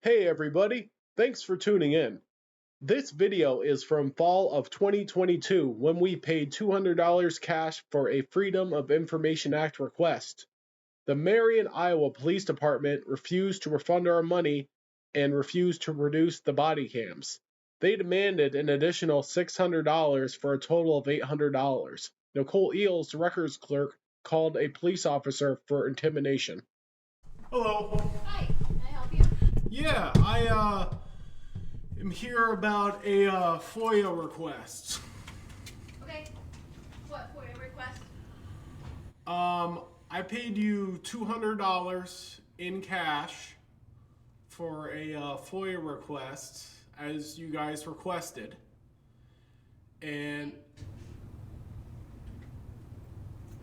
Hey everybody, thanks for tuning in. This video is from fall of 2022 when we paid $200 cash for a Freedom of Information Act request. The Marion, Iowa Police Department refused to refund our money and refused to produce the body cams. They demanded an additional $600 for a total of $800. Nicole Eels, the records clerk, called a police officer for intimidation. Hello. Hi, can I help you? Yeah, I am here about a FOIA request. Okay. What FOIA request? I paid you $200 in cash for a FOIA request as you guys requested. And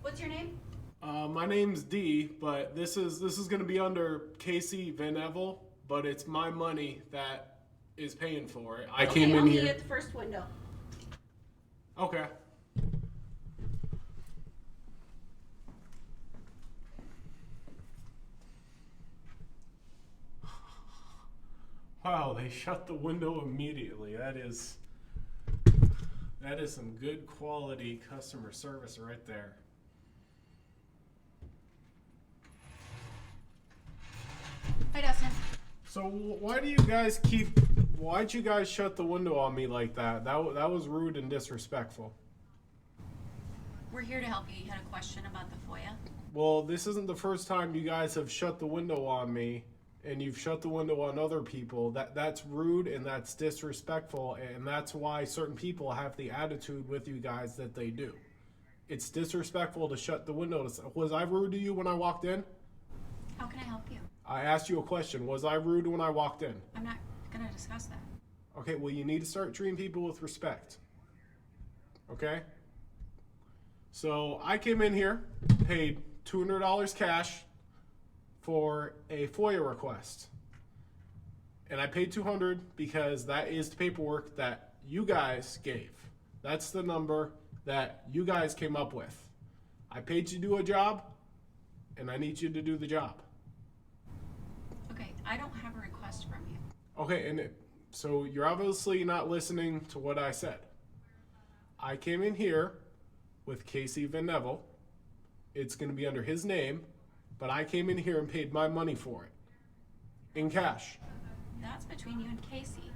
What's your name? my name's D, but this is going to be under Casey Van Evel, but it's my money that is paying for it. I came in I'll meet here. you at the first window. Okay. Wow, they shut the window immediately. That is some good quality customer service right there. Hi, Dustin. So why'd you guys shut the window on me like that? That was rude and disrespectful. We're here to help you. You had a question about the FOIA? Well, this isn't the first time you guys have shut the window on me, and you've shut the window on other people. That's rude and that's disrespectful, and that's why certain people have the attitude with you guys that they do. It's disrespectful to shut the window. Was I rude to you when I walked in? How can I help you? I asked you a question. Was I rude when I walked in? I'm not going to discuss that. Okay, well, you need to start treating people with respect. Okay? So I came in here, paid $200 cash for a FOIA request. And I paid $200 because that is the paperwork that you guys gave. That's the number that you guys came up with. I paid you to do a job, and I need you to do the job. Okay, I don't have a request from you. Okay, so you're obviously not listening to what I said. I came in here with Casey Van Evel. It's going to be under his name, but I came in here and paid my money for it in cash. That's between you and Casey.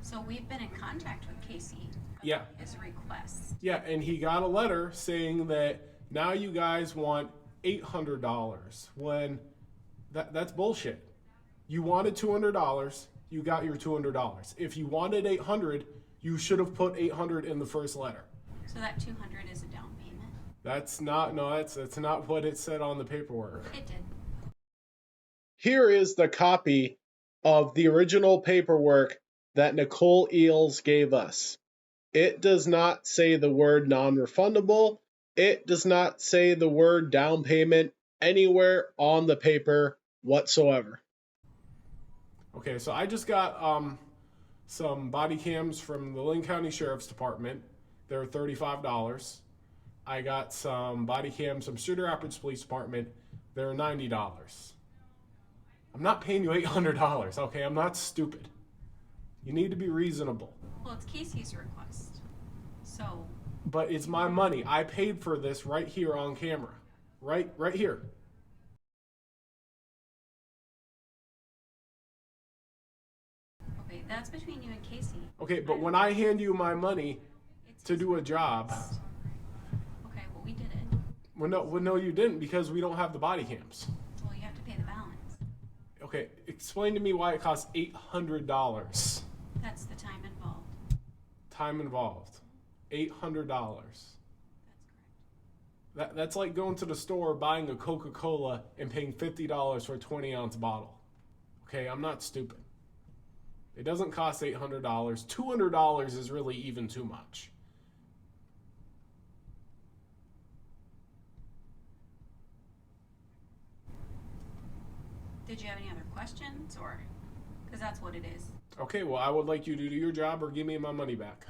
So we've been in contact with Casey about Yeah. his request. Yeah, and he got a letter saying that now you guys want $800 when that's bullshit. You wanted $200, you got your $200. If you wanted $800, you should have put $800 in the first letter. So that $200 is a down payment? That's not what it said on the paperwork. It did. Here is the copy of the original paperwork that Nicole Eels gave us. It does not say the word non-refundable. It does not say the word down payment anywhere on the paper whatsoever. Okay, so I just got some body cams from the Lynn County Sheriff's Department. They're $35. I got some body cams from Cedar Rapids Police Department. They're $90. I'm not paying you $800, okay? I'm not stupid. You need to be reasonable. Well, it's Casey's request. So, But it's my money. I paid for this right here on camera. Right here. okay, that's between you and Casey. Okay, but when I hand you my money It's to his do a job, request. Okay, well, we did it. well, no, you didn't because we don't have the body cams. Well, you have to pay the balance. Okay, explain to me why it costs $800. That's the time involved. Time involved. $800. That's correct. That's like going to the store, buying a Coca-Cola, and paying $50 for a 20-ounce bottle. Okay, I'm not stupid. It doesn't cost $800. $200 is really even too much. Did you have any other questions, or because that's what it is? Okay, well, I would like you to do your job or give me my money back.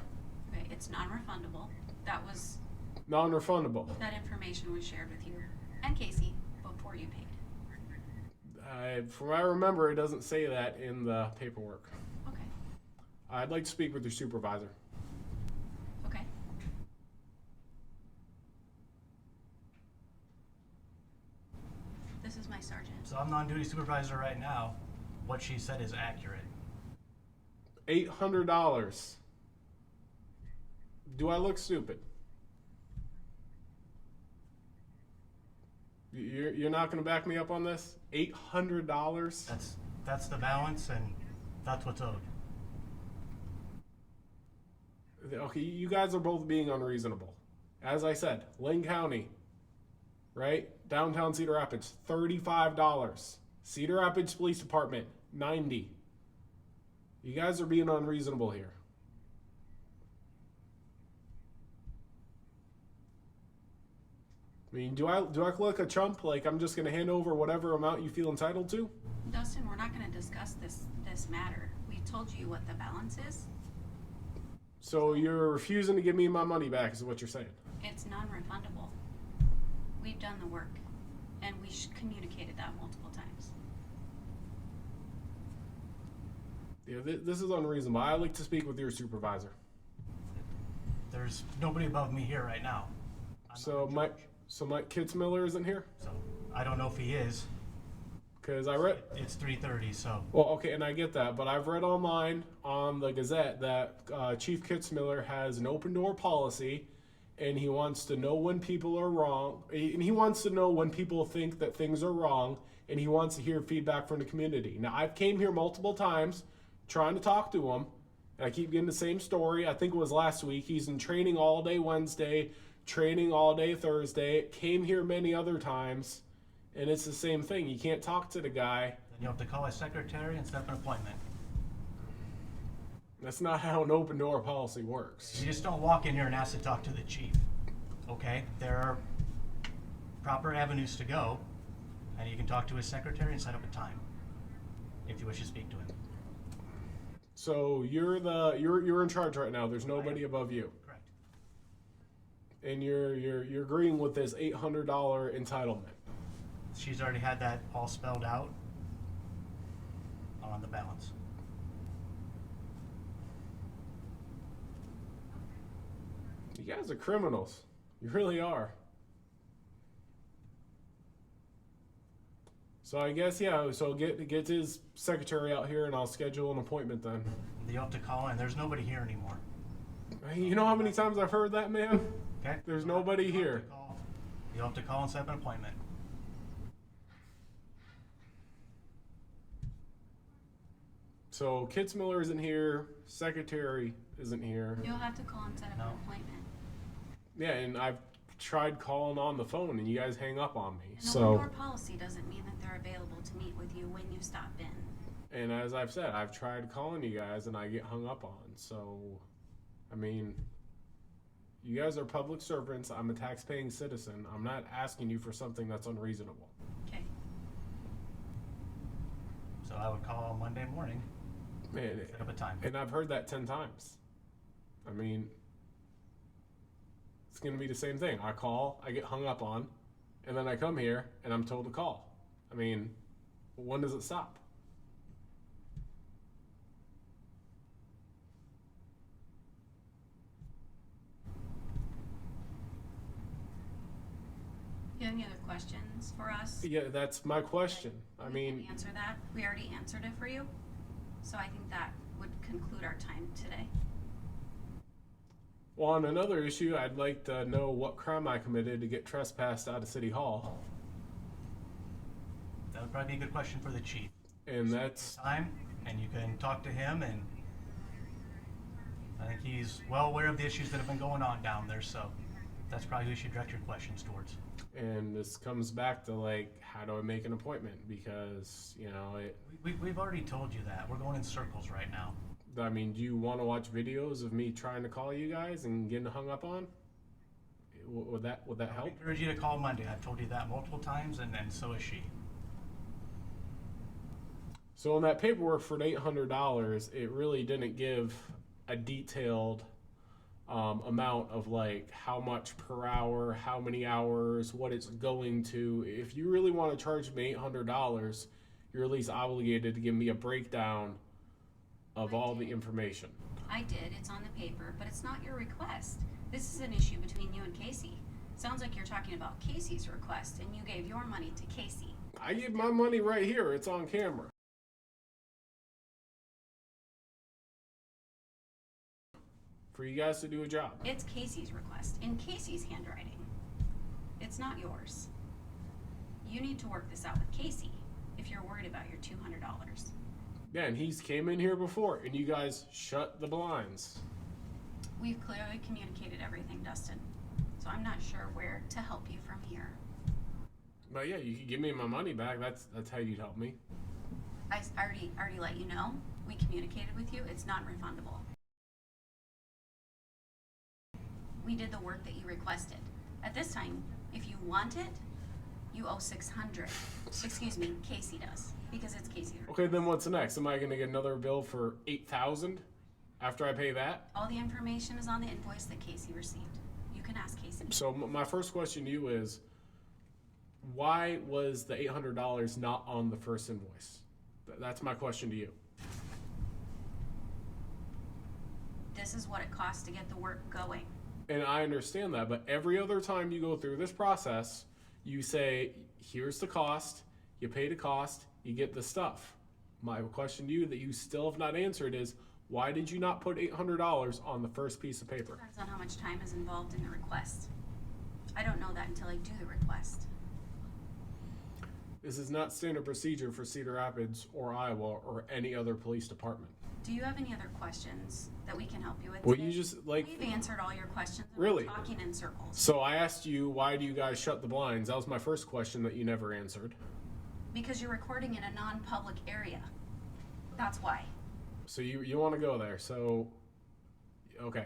Okay, it's non-refundable. Non-refundable. That information was shared with you and Casey before you paid. From what I remember, it doesn't say that in the paperwork. Okay. I'd like to speak with your supervisor. Okay. This is my sergeant. So I'm on-duty supervisor right now. What she said is accurate. $800. Do I look stupid? You're not going to back me up on this? $800? That's the balance, and that's what's owed. Okay, you guys are both being unreasonable. As I said, Lane County, right? Downtown Cedar Rapids, $35. Cedar Rapids Police Department, $90. You guys are being unreasonable here. I mean, do I look like a chump? Like I'm just gonna hand over whatever amount you feel entitled to? Dustin, we're not going to discuss this matter. We told you what the balance is. So you're refusing to give me my money back, is what you're saying? It's non-refundable. We've done the work, and we communicated that multiple times. Yeah, this is unreasonable. I'd like to speak with your supervisor. There's nobody above me here right now. So Mike Kitzmiller isn't here? So I don't know if he is. Because I read... It's 3:30, so... Well, okay, and I get that, but I've read online on the Gazette that Chief Kitzmiller has an open door policy, and he wants to know when people are wrong, and he wants to know when people think that things are wrong, and he wants to hear feedback from the community. Now, I've came here multiple times trying to talk to him, and I keep getting the same story. I think it was last week. He's in training all day Wednesday, training all day Thursday, came here many other times, and it's the same thing. You can't talk to the guy. Then you have to call his secretary and set up an appointment. That's not how an open door policy works. You just don't walk in here and ask to talk to the chief, okay? There are proper avenues to go, and you can talk to his secretary and set up a time if you wish to speak to him. So you're in charge right now. There's nobody above you, Correct. and you're agreeing with this $800 entitlement. She's already had that all spelled out on the balance. You guys are criminals. You really are. So I guess, yeah, so get his secretary out here and I'll schedule an appointment then. You have to call in. There's nobody here anymore. You know how many times I've heard that, man? Okay? There's nobody here. You have to call and set up an appointment. So Kitzmiller isn't here, secretary isn't here. You'll have to call and set up No. an appointment. Yeah, and I've tried calling on the phone and you guys hang up on me. An So, open door policy doesn't mean that they're available to meet with you when you stop in. and as I've said, I've tried calling you guys and I get hung up on. So, I mean, you guys are public servants. I'm a tax-paying citizen. I'm not asking you for something that's unreasonable. Okay. So I would call Monday morning, Man, set up a time. and I've heard that 10 times. I mean, it's going to be the same thing. I call, I get hung up on, and then I come here and I'm told to call. I mean, when does it stop? You have any other questions for us? Yeah, that's my question. I We mean, can answer that. We already answered it for you. So I think that would conclude our time today. well, on another issue, I'd like to know what crime I committed to get trespassed out of City Hall. That would probably be a good question for the chief. And that's, Time, and you can talk to him, and I think he's well aware of the issues that have been going on down there, so that's probably who you should direct your questions towards. and this comes back to like, how do I make an appointment? Because, you know, We've already told you that. We're going in circles right now. I mean, do you want to watch videos of me trying to call you guys and getting hung up on? Would that I help? encourage you to call Monday. I've told you that multiple times, and so is she. So in that paperwork for the $800, it really didn't give a detailed amount of like how much per hour, how many hours, what it's going to. If you really want to charge me $800, you're at least obligated to give me a breakdown of all the information. I did. It's on the paper, but it's not your request. This is an issue between you and Casey. Sounds like you're talking about Casey's request, and you gave your money to Casey. I gave my money right here. It's on camera. For you guys to do a job. It's Casey's request, in Casey's handwriting. It's not yours. You need to work this out with Casey if you're worried about your $200. Yeah, and he's came in here before, and you guys shut the blinds. We've clearly communicated everything, Dustin. So I'm not sure where to help you from here. But yeah, you can give me my money back. That's how you'd help me. I already let you know. We communicated with you. It's non-refundable. We did the work that you requested. At this time, if you want it, you owe $600. Excuse me, Casey does, because it's Casey. Okay, then what's next? Am I going to get another bill for $8,000 after I pay that? All the information is on the invoice that Casey received. You can ask Casey. So my first question to you is, why was the $800 not on the first invoice? That's my question to you. This is what it costs to get the work going. And I understand that, but every other time you go through this process, you say, here's the cost, you pay the cost, you get the stuff. My question to you that you still have not answered is, why did you not put $800 on the first piece of paper? Depends on how much time is involved in the request. I don't know that until I do the request. This is not standard procedure for Cedar Rapids or Iowa or any other police department. Do you have any other questions that we can help you with Well, today? you just, like... We've answered all your questions. And Really? We're talking in circles. So I asked you, why do you guys shut the blinds? That was my first question that you never answered. Because you're recording in a non-public area. That's why. So you want to go there. So, okay.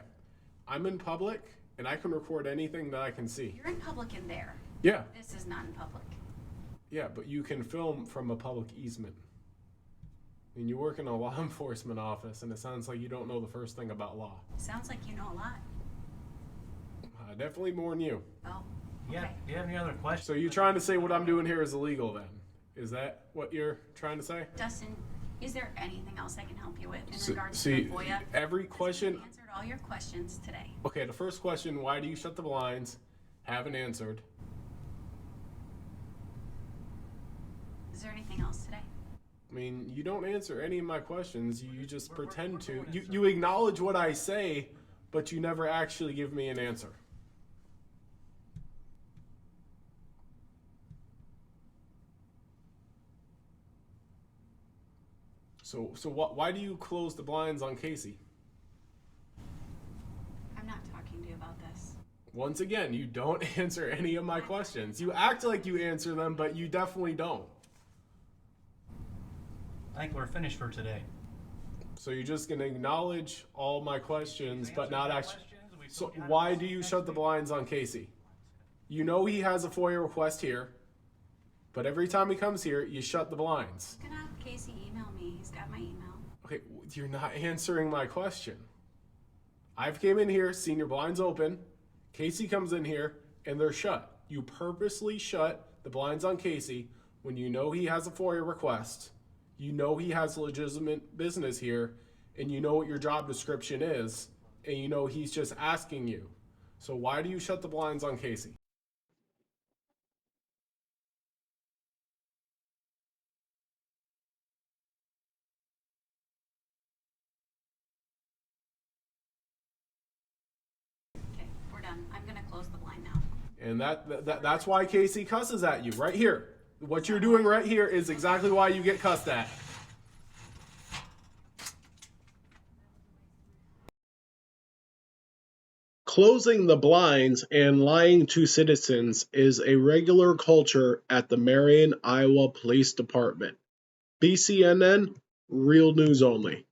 I'm in public, and I can record anything that I can see. You're in public in there. Yeah. This is not in public. Yeah, but you can film from a public easement. And you work in a law enforcement office, and it sounds like you don't know the first thing about law. Sounds like you know a lot. Definitely more than you. Oh, Yeah. okay. Do you have any other questions? So you're trying to say what I'm doing here is illegal then? Is that what you're trying to say? Dustin, is there anything else I can help you with in So- regards see, to the FOIA? every question... I answered all your questions today. Okay, the first question, why do you shut the blinds? Haven't answered. Is there anything else today? I mean, you don't answer any of my questions. You just pretend to. You acknowledge what I say, but you never actually give me an answer. So why do you close the blinds on Casey? I'm not talking to you about this. Once again, you don't answer any of my questions. You act like you answer them, but you definitely don't. I think we're finished for today. So you're just going to acknowledge all my questions, but not actually... So So why do you shut the blinds on Casey? You know he has a FOIA request here, but every time he comes here, you shut the blinds. You can have Casey email me. He's got my email. Okay, you're not answering my question. I've came in here, seen your blinds open. Casey comes in here, and they're shut. You purposely shut the blinds on Casey when you know he has a FOIA request. You know he has legitimate business here, and you know what your job description is, and you know he's just asking you. So why do you shut the blinds on Casey? Okay, we're done. I'm going to close the blind now. And that's why Casey cusses at you, right here. What you're doing right here is exactly why you get cussed at. Closing the blinds and lying to citizens is a regular culture at the Marion, Iowa Police Department. BCNN, real news only.